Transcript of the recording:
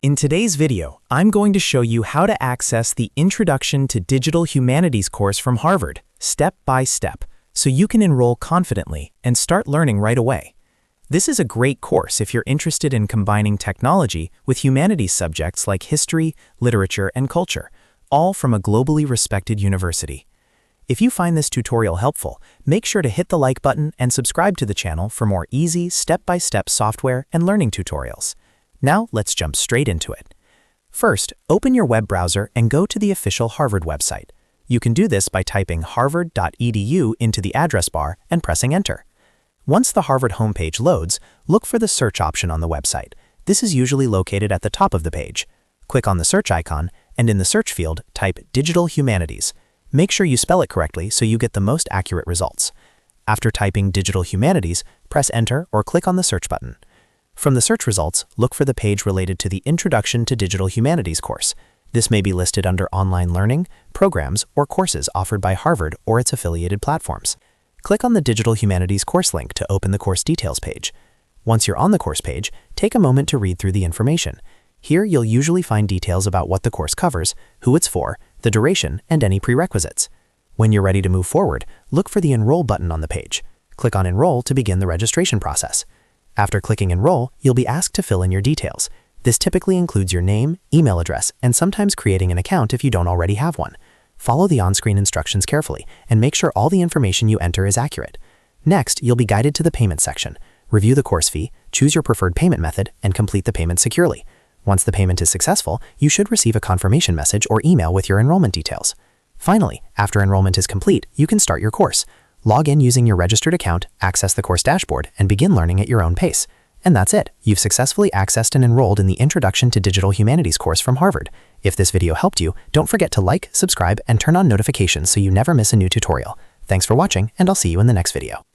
In today's video, I'm going to show you how to access the Introduction to Digital Humanities course from Harvard, step by step, so you can enroll confidently and start learning right away. This is a great course if you're interested in combining technology with humanities subjects like history, literature, and culture, all from a globally respected university. If you find this tutorial helpful, make sure to hit the like button and subscribe to the channel for more easy, step-by-step software and learning tutorials. Now, let's jump straight into it. First, open your web browser and go to the official Harvard website. You can do this by typing harvard.edu into the address bar and pressing enter. Once the Harvard homepage loads, look for the search option on the website. This is usually located at the top of the page. Click on the search icon, and in the search field, type Digital Humanities. Make sure you spell it correctly so you get the most accurate results. After typing Digital Humanities, press enter or click on the search button. From the search results, look for the page related to the Introduction to Digital Humanities course. This may be listed under online learning, programs, or courses offered by Harvard or its affiliated platforms. Click on the Digital Humanities course link to open the course details page. Once you're on the course page, take a moment to read through the information. Here, you'll usually find details about what the course covers, who it's for, the duration, and any prerequisites. When you're ready to move forward, look for the Enroll button on the page. Click on Enroll to begin the registration process. After clicking Enroll, you'll be asked to fill in your details. This typically includes your name, email address, and sometimes creating an account if you don't already have one. Follow the on-screen instructions carefully and make sure all the information you enter is accurate. Next, you'll be guided to the payment section. Review the course fee, choose your preferred payment method, and complete the payment securely. Once the payment is successful, you should receive a confirmation message or email with your enrollment details. Finally, after enrollment is complete, you can start your course. Log in using your registered account, access the course dashboard, and begin learning at your own pace. And that's it. You've successfully accessed and enrolled in the Introduction to Digital Humanities course from Harvard. If this video helped you, don't forget to like, subscribe, and turn on notifications so you never miss a new tutorial. Thanks for watching, and I'll see you in the next video.